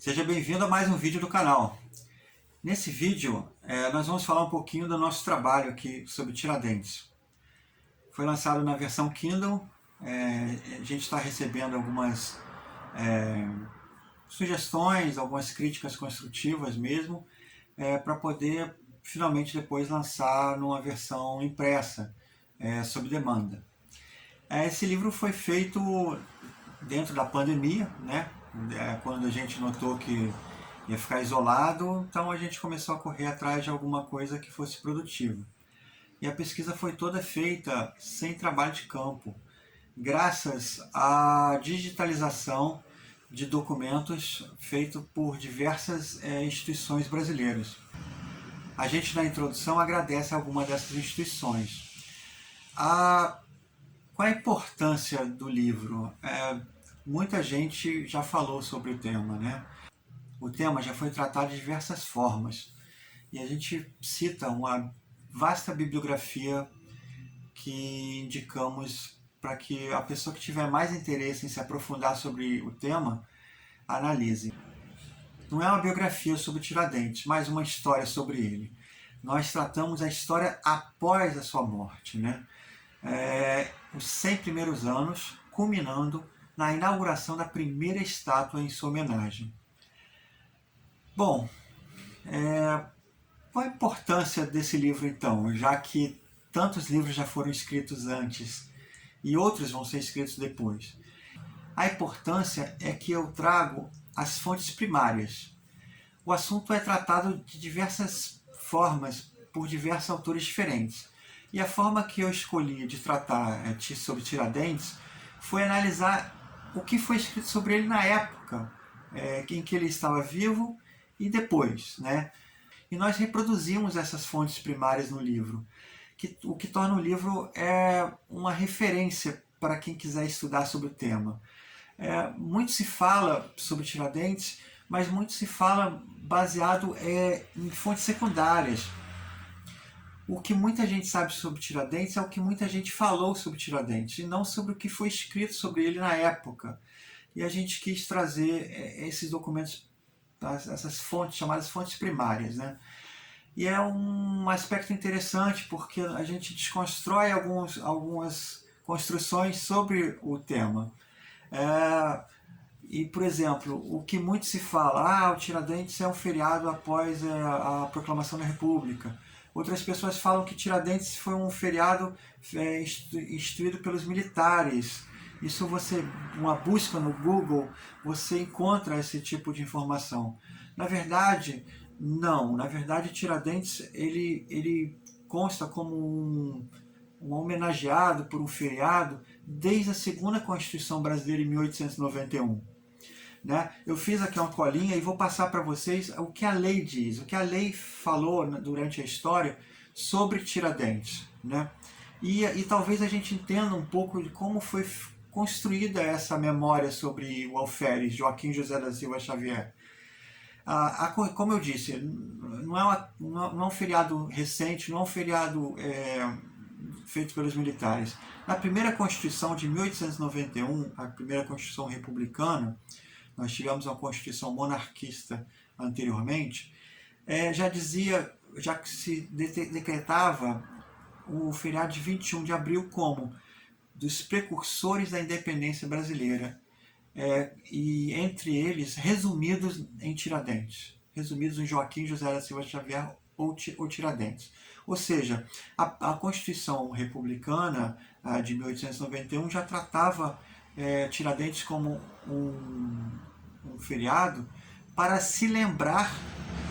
Seja bem-vindo a mais um vídeo do canal. Nesse vídeo, nós vamos falar um pouquinho do nosso trabalho aqui sobre Tiradentes. Foi lançado na versão Kindle, a gente está recebendo algumas sugestões, algumas críticas construtivas mesmo, para poder finalmente depois lançar numa versão impressa, sob demanda. Esse livro foi feito dentro da pandemia, né? Quando a gente notou que ia ficar isolado, então a gente começou a correr atrás de alguma coisa que fosse produtiva. E a pesquisa foi toda feita sem trabalho de campo, graças à digitalização de documentos feito por diversas instituições brasileiras. A gente, na introdução, agradece a alguma dessas instituições. Qual a importância do livro? Muita gente já falou sobre o tema, né? O tema já foi tratado de diversas formas e a gente cita uma vasta bibliografia que indicamos para que a pessoa que tiver mais interesse em se aprofundar sobre o tema analise. Não é uma biografia sobre Tiradentes, mas uma história sobre ele. Nós tratamos a história após a sua morte, né? Os 100 primeiros anos, culminando na inauguração da primeira estátua em sua homenagem. Bom, qual a importância desse livro então, já que tantos livros já foram escritos antes e outros vão ser escritos depois? A importância é que eu trago as fontes primárias. O assunto é tratado de diversas formas por diversos autores diferentes. E a forma que eu escolhi de tratar sobre Tiradentes foi analisar o que foi escrito sobre ele na época em que ele estava vivo e depois, né? E nós reproduzimos essas fontes primárias no livro, o que torna o livro uma referência para quem quiser estudar sobre o tema. Muito se fala sobre Tiradentes, mas muito se fala baseado em fontes secundárias. O que muita gente sabe sobre Tiradentes é o que muita gente falou sobre Tiradentes, e não sobre o que foi escrito sobre ele na época. E a gente quis trazer esses documentos, essas fontes, chamadas fontes primárias, né? E é um aspecto interessante, porque a gente desconstrói algumas construções sobre o tema. E, por exemplo, o que muito se fala, o Tiradentes é um feriado após a proclamação da República. Outras pessoas falam que Tiradentes foi um feriado instituído pelos militares. Isso uma busca no Google, você encontra esse tipo de informação. Na verdade, não. Na verdade, Tiradentes ele consta como um homenageado por um feriado desde a segunda Constituição Brasileira em 1891. Né? Eu fiz aqui uma colinha e vou passar para vocês o que a lei diz, o que a lei falou durante a história sobre Tiradentes. Né? E talvez a gente entenda um pouco de como foi construída essa memória sobre o alferes Joaquim José da Silva Xavier. Como eu disse, não é um feriado recente, não é um feriado feito pelos militares. Na primeira Constituição de 1891, a primeira Constituição republicana, nós tivemos uma Constituição monarquista anteriormente, já que se decretava o feriado de 21 de abril como dos precursores da independência brasileira, e entre eles resumidos em Tiradentes, resumidos em Joaquim José da Silva Xavier ou Tiradentes. Ou seja, a Constituição republicana de 1891 já tratava Tiradentes como um feriado para se lembrar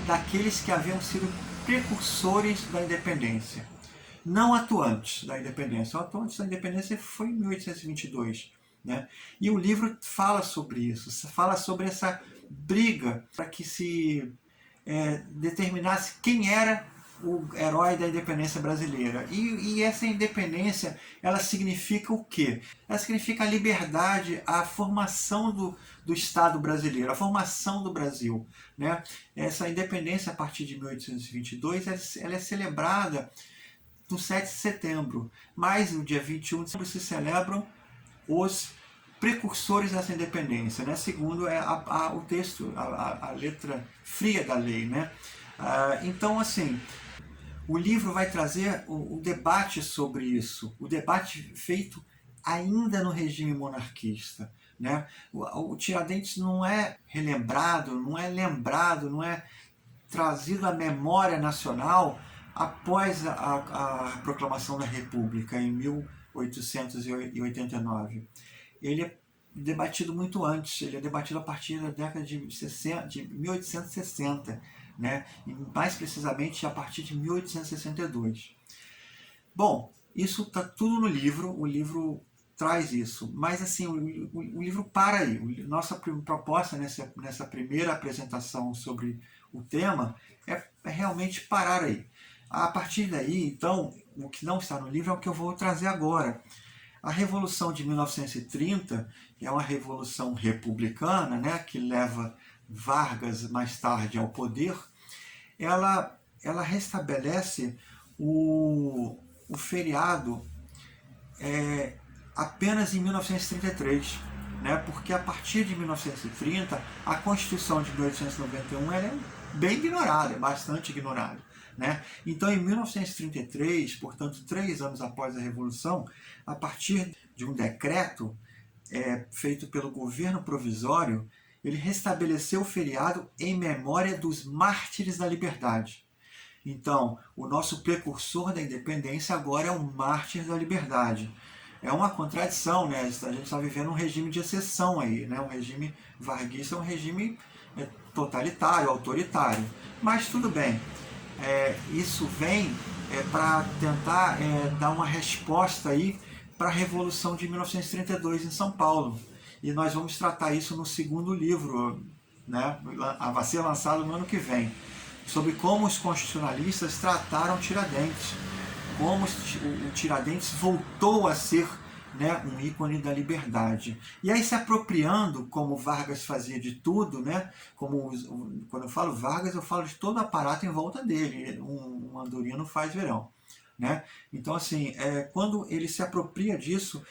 daqueles que haviam sido precursores da independência, não atuantes da independência. O atuante da independência foi em 1822. Né? E o livro fala sobre isso, fala sobre essa briga para que se determinasse quem era o herói da independência brasileira. E essa independência, ela significa o quê? Ela significa a liberdade, a formação do Estado brasileiro, a formação do Brasil. Né? Essa independência, a partir de 1822, ela é celebrada no 7 de setembro, mas no dia 21 de setembro se celebram os precursores dessa independência, né? Segundo o texto, a letra fria da lei, né? Então, assim, o livro vai trazer o debate sobre isso, o debate feito ainda no regime monarquista, né? O Tiradentes não é relembrado, não é lembrado, não é trazido à memória nacional após a proclamação da República em 1889. Ele é debatido muito antes, ele é debatido a partir da década de 1860, né? E mais precisamente a partir de 1862. Bom, isso está tudo no livro, o livro traz isso, mas assim, o livro para aí. Nossa proposta nessa primeira apresentação sobre o tema é realmente parar aí. A partir daí, então, o que não está no livro é o que eu vou trazer agora. A Revolução de 1930 é uma revolução republicana, né, que leva Vargas mais tarde ao poder. Ela restabelece o feriado apenas em 1933, né, porque a partir de 1930 a Constituição de 1891 ela é bem ignorada, é bastante ignorada. Né? Então, em 1933, portanto, 3 anos após a Revolução, a partir de um decreto feito pelo governo provisório, ele restabeleceu o feriado em memória dos mártires da liberdade. Então, o nosso precursor da independência agora é um mártir da liberdade. É uma contradição, né? A gente está vivendo um regime de exceção aí, né? Um regime varguista é um regime totalitário, autoritário. Mas tudo bem. Isso vem para tentar dar uma resposta aí para a Revolução de 1932 em São Paulo. E nós vamos tratar isso no segundo livro, né? Vai ser lançado no ano que vem, sobre como os constitucionalistas trataram Tiradentes, como o Tiradentes voltou a ser, né, um ícone da liberdade. E aí se apropriando, como Vargas fazia de tudo, né, quando eu falo Vargas, eu falo de todo o aparato em volta dele, um andorinha não faz verão. Né? Então, assim, quando ele se apropria disso,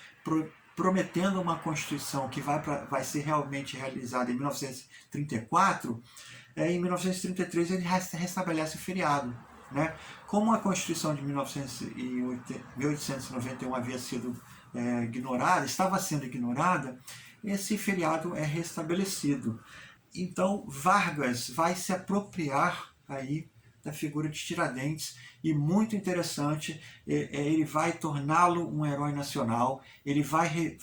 prometendo uma Constituição que vai ser realmente realizada em 1934, em 1933 ele restabelece o feriado. Né? Como a Constituição de 1891 havia sido ignorada, estava sendo ignorada, esse feriado é restabelecido. Então Vargas vai se apropriar aí da figura de Tiradentes, e muito interessante, ele vai torná-lo um herói nacional, ele vai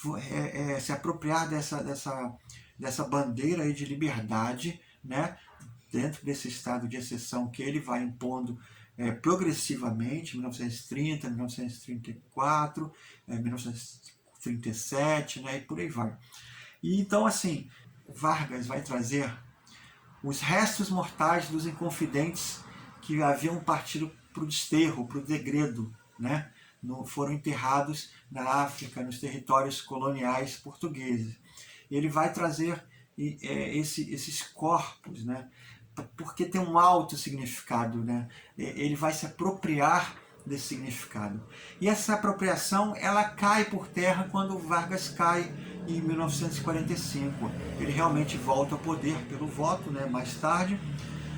se apropriar dessa bandeira aí de liberdade, né, dentro desse estado de exceção que ele vai impondo progressivamente, 1930, 1934, 1937, né, e por aí vai. E então, assim, Vargas vai trazer os restos mortais dos inconfidentes que haviam partido para o desterro, para o degredo, né? Foram enterrados na África, nos territórios coloniais portugueses. Ele vai trazer esses corpos, né? Porque tem um alto significado, né? Ele vai se apropriar desse significado. E essa apropriação, ela cai por terra quando Vargas cai em 1945. Ele realmente volta ao poder pelo voto, né, mais tarde.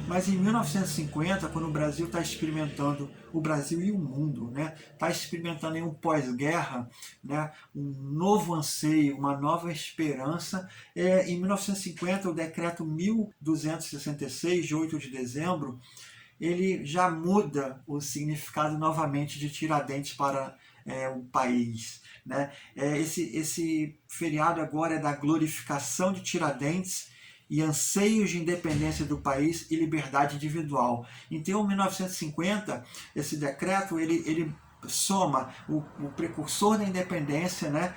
Mas em 1950, quando o Brasil está experimentando, o Brasil e o mundo, né, está experimentando em um pós-guerra, né, um novo anseio, uma nova esperança, em 1950, o decreto 1266, de 8 de dezembro, ele já muda o significado novamente de Tiradentes para o país. Né? Esse feriado agora é da glorificação de Tiradentes e anseios de independência do país e liberdade individual. Então, em 1950, esse decreto ele soma o precursor da independência, né,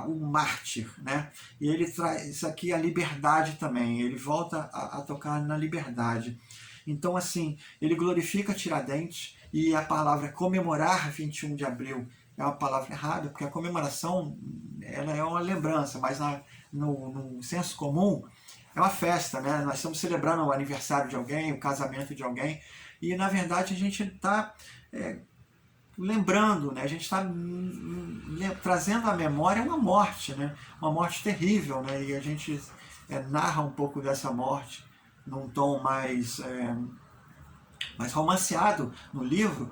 o mártir, né, e ele traz isso aqui, a liberdade também, ele volta a tocar na liberdade. Então, assim, ele glorifica Tiradentes, e a palavra comemorar 21 de abril é uma palavra errada, porque a comemoração ela é uma lembrança, mas no senso comum é uma festa, né? Nós estamos celebrando o aniversário de alguém, o casamento de alguém, e na verdade a gente está lembrando, né? A gente está trazendo à memória uma morte, né? Uma morte terrível, né? E a gente narra um pouco dessa morte num tom mais romanceado no livro,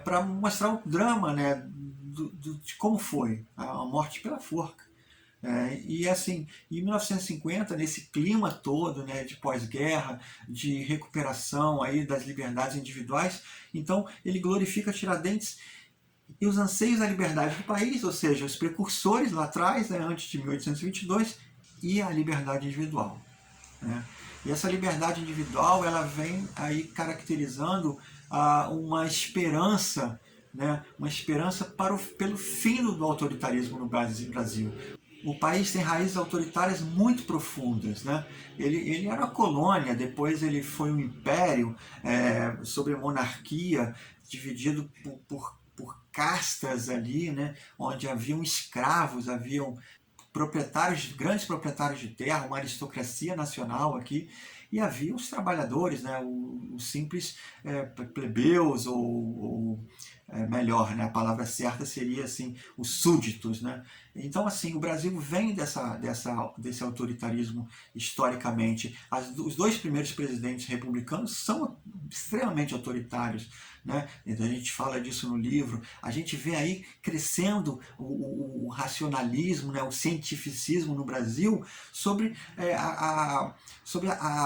para mostrar o drama, né? De como foi a morte pela forca. E assim, em 1950, nesse clima todo, né, de pós-guerra, de recuperação aí das liberdades individuais, então ele glorifica Tiradentes e os anseios da liberdade do país, ou seja, os precursores lá atrás, né, antes de 1822, e a liberdade individual. Né? E essa liberdade individual ela vem aí caracterizando uma esperança, né, uma esperança pelo fim do autoritarismo no Brasil. O país tem raízes autoritárias muito profundas. Né? Ele era uma colônia, depois ele foi um império sobre a monarquia, dividido por castas ali, né? Onde haviam escravos, haviam grandes proprietários de terra, uma aristocracia nacional aqui, e havia os trabalhadores, né, os simples plebeus, ou melhor, né, a palavra certa seria assim, os súditos. Né? Então, assim, o Brasil vem desse autoritarismo historicamente. Os dois primeiros presidentes republicanos são extremamente autoritários. Né? Então, a gente fala disso no livro. A gente vê aí crescendo o racionalismo, né, o cientificismo no Brasil sobre a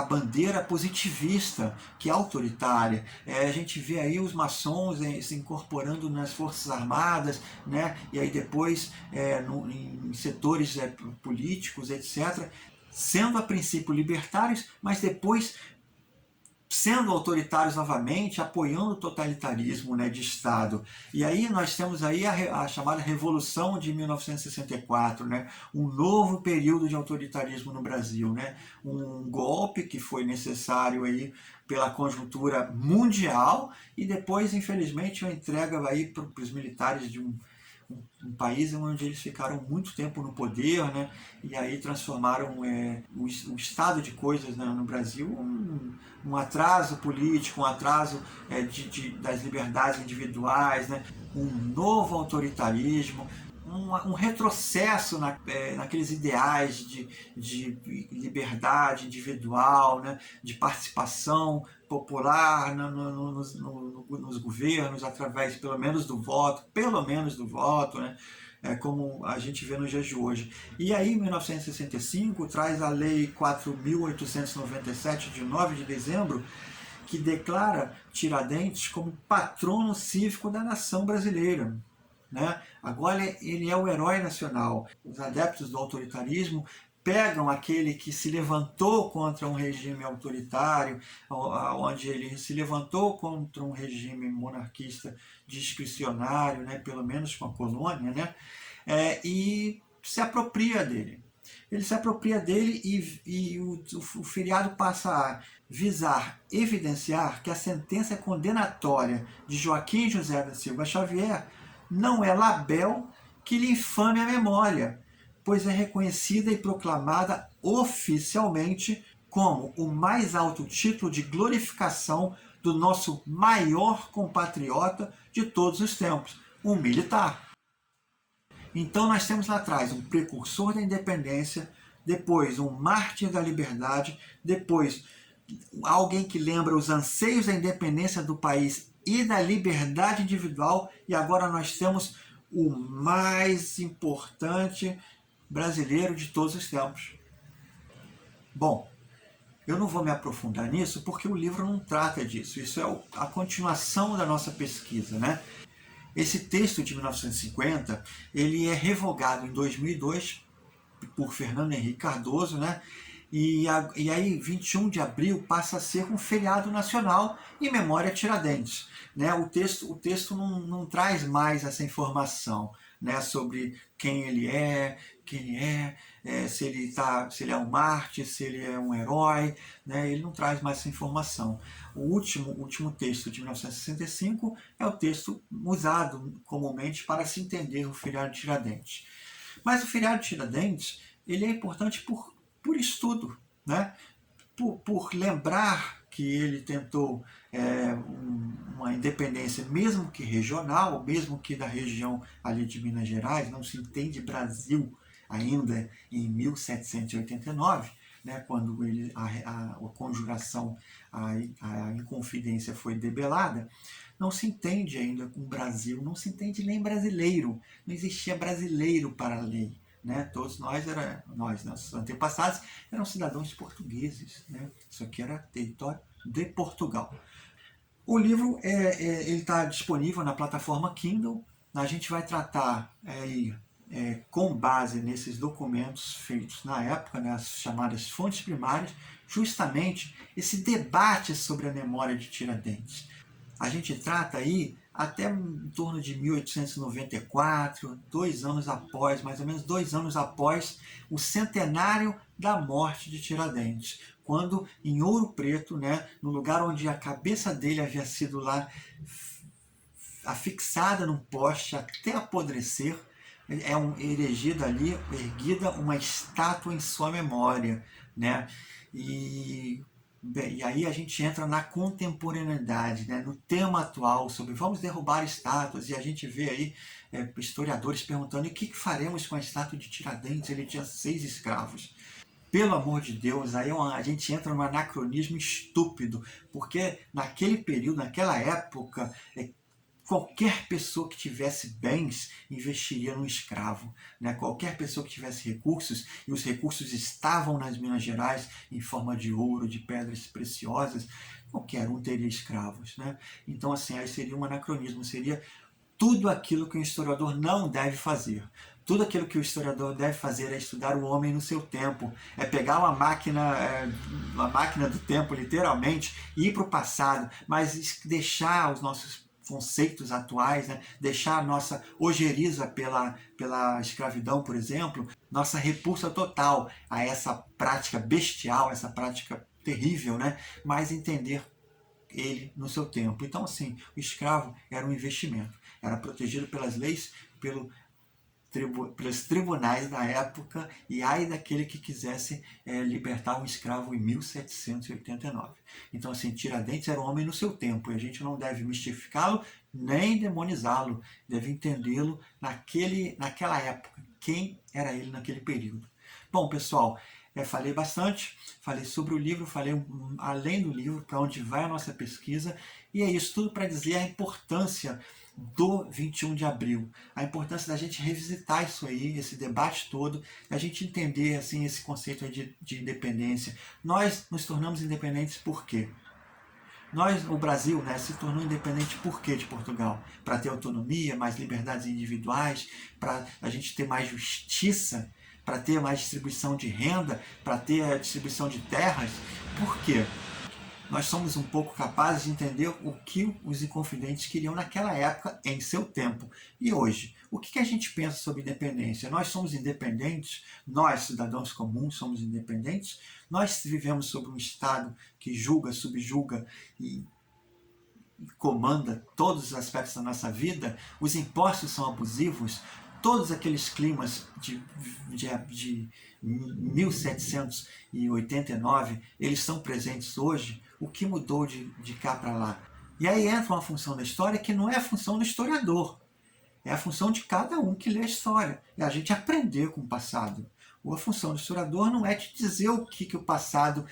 bandeira positivista, que é autoritária. A gente vê aí os maçons se incorporando nas Forças Armadas, né, e aí depois em setores políticos, etc., sendo a princípio libertários, mas depois sendo autoritários novamente, apoiando o totalitarismo, né, de Estado. E aí nós temos aí a chamada Revolução de 1964, né, um novo período de autoritarismo no Brasil, né, um golpe que foi necessário aí pela conjuntura mundial e depois, infelizmente, uma entrega aí para os militares de um país onde eles ficaram muito tempo no poder, né? E aí transformaram o estado de coisas, né, no Brasil um atraso político, um atraso das liberdades individuais, né? Um novo autoritarismo, um retrocesso naqueles ideais de liberdade individual, né? De participação popular nos governos, através pelo menos do voto, né? Como a gente vê nos dias de hoje. E aí, em 1965, traz a Lei 4.897, de 9 de dezembro, que declara Tiradentes como patrono cívico da nação brasileira. Né? Agora ele é o herói nacional. Os adeptos do autoritarismo pegam aquele que se levantou contra um regime autoritário, onde ele se levantou contra um regime monarquista discricionário, né, pelo menos com a colônia, né, e se apropria dele. Ele se apropria dele e o feriado passa a visar evidenciar que a sentença condenatória de Joaquim José da Silva Xavier não é labéu que lhe infame a memória, pois é reconhecida e proclamada oficialmente como o mais alto título de glorificação do nosso maior compatriota de todos os tempos, um militar. Então nós temos lá atrás um precursor da independência, depois um mártir da liberdade, depois alguém que lembra os anseios da independência do país e da liberdade individual, e agora nós temos o mais importante brasileiro de todos os tempos. Bom, eu não vou me aprofundar nisso porque o livro não trata disso. Isso é a continuação da nossa pesquisa, né? Esse texto de 1950, ele é revogado em 2002 por Fernando Henrique Cardoso, né? E aí, 21 de abril passa a ser um feriado nacional em memória a Tiradentes. Né? O texto não traz mais essa informação, né, sobre quem ele é, se ele é um mártir, se ele é um herói, né? Ele não traz mais essa informação. O último texto de 1965 é o texto usado comumente para se entender o feriado de Tiradentes. Mas o feriado de Tiradentes ele é importante por estudo, né? Por lembrar que ele tentou uma independência, mesmo que regional, mesmo que da região ali de Minas Gerais, não se entende Brasil ainda em 1789, né, quando a conjuração, a Inconfidência foi debelada, não se entende ainda com Brasil, não se entende nem brasileiro, não existia brasileiro para a lei. Né? Todos nossos antepassados, eram cidadãos portugueses. Né? Isso aqui era território de Portugal. O livro ele está disponível na plataforma Kindle. A gente vai tratar com base nesses documentos feitos na época, né, as chamadas fontes primárias, justamente esse debate sobre a memória de Tiradentes. A gente trata aí até em torno de 1894, mais ou menos 2 anos após o centenário da morte de Tiradentes, quando em Ouro Preto, né, no lugar onde a cabeça dele havia sido lá afixada num poste até apodrecer, erigida ali, erguida uma estátua em sua memória, né? E aí a gente entra na contemporaneidade, né? No tema atual sobre vamos derrubar estátuas, e a gente vê aí historiadores perguntando: e o que faremos com a estátua de Tiradentes? Ele tinha 6 escravos. Pelo amor de Deus, aí a gente entra num anacronismo estúpido, porque naquele período, naquela época, qualquer pessoa que tivesse bens investiria num escravo. Né? Qualquer pessoa que tivesse recursos, e os recursos estavam nas Minas Gerais em forma de ouro, de pedras preciosas, qualquer um teria escravos. Né? Então, assim, aí seria um anacronismo, seria tudo aquilo que um historiador não deve fazer. Tudo aquilo que o historiador deve fazer é estudar o homem no seu tempo, é pegar uma máquina do tempo, literalmente, e ir para o passado, mas deixar os nossos conceitos atuais, né? Deixar a nossa ojeriza pela escravidão, por exemplo, nossa repulsa total a essa prática bestial, essa prática terrível, né? Mas entender ele no seu tempo. Então, assim, o escravo era um investimento, era protegido pelas leis, pelos tribunais da época, e ai daquele que quisesse libertar um escravo em 1789. Então, assim, Tiradentes era um homem no seu tempo, e a gente não deve mistificá-lo nem demonizá-lo, deve entendê-lo naquela época, quem era ele naquele período. Bom, pessoal, falei bastante, falei sobre o livro, falei além do livro, para onde vai a nossa pesquisa, e é isso tudo para dizer a importância do 21 de abril, a importância da gente revisitar isso aí, esse debate todo, a gente entender assim, esse conceito de independência. Nós nos tornamos independentes por quê? O Brasil, né, se tornou independente por quê de Portugal? Para ter autonomia, mais liberdades individuais, para a gente ter mais justiça, para ter mais distribuição de renda, para ter a distribuição de terras. Por quê? Nós somos um pouco capazes de entender o que os Inconfidentes queriam naquela época, em seu tempo. E hoje, o que a gente pensa sobre independência? Nós somos independentes? Nós, cidadãos comuns, somos independentes? Nós vivemos sob um Estado que julga, subjuga e comanda todos os aspectos da nossa vida? Os impostos são abusivos? Todos aqueles climas de 1789, eles estão presentes hoje? O que mudou de cá para lá? E aí entra uma função da história que não é a função do historiador, é a função de cada um que lê a história, é a gente aprender com o passado. A função do historiador não é te dizer o que o passado,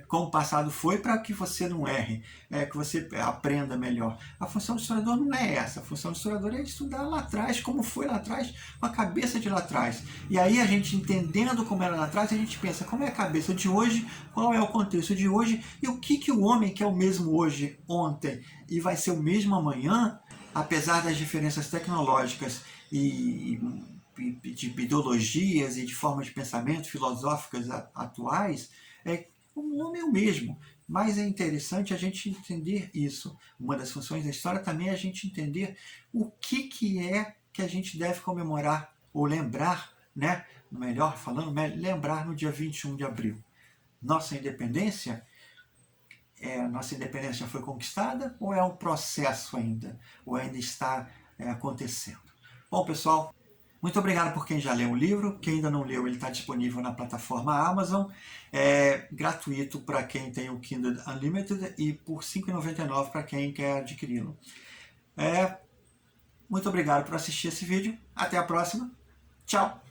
como o passado foi, para que você não erre, que você aprenda melhor. A função do historiador não é essa. A função do historiador é estudar lá atrás, como foi lá atrás, com a cabeça de lá atrás. E aí a gente entendendo como era lá atrás, a gente pensa como é a cabeça de hoje, qual é o contexto de hoje, e o que o homem que é o mesmo hoje, ontem, e vai ser o mesmo amanhã, apesar das diferenças tecnológicas e de ideologias e de formas de pensamento filosóficas atuais, o homem é o mesmo. Mas é interessante a gente entender isso. Uma das funções da história também é a gente entender o que é que a gente deve comemorar ou lembrar, né? Melhor falando, lembrar no dia 21 de abril. Nossa independência já foi conquistada ou é um processo ainda? Ou ainda está acontecendo? Bom, pessoal, Muito obrigado por quem já leu o livro. Quem ainda não leu, ele está disponível na plataforma Amazon. É gratuito para quem tem o Kindle Unlimited e por R$ 5,99 para quem quer adquiri-lo. Muito obrigado por assistir esse vídeo. Até a próxima. Tchau!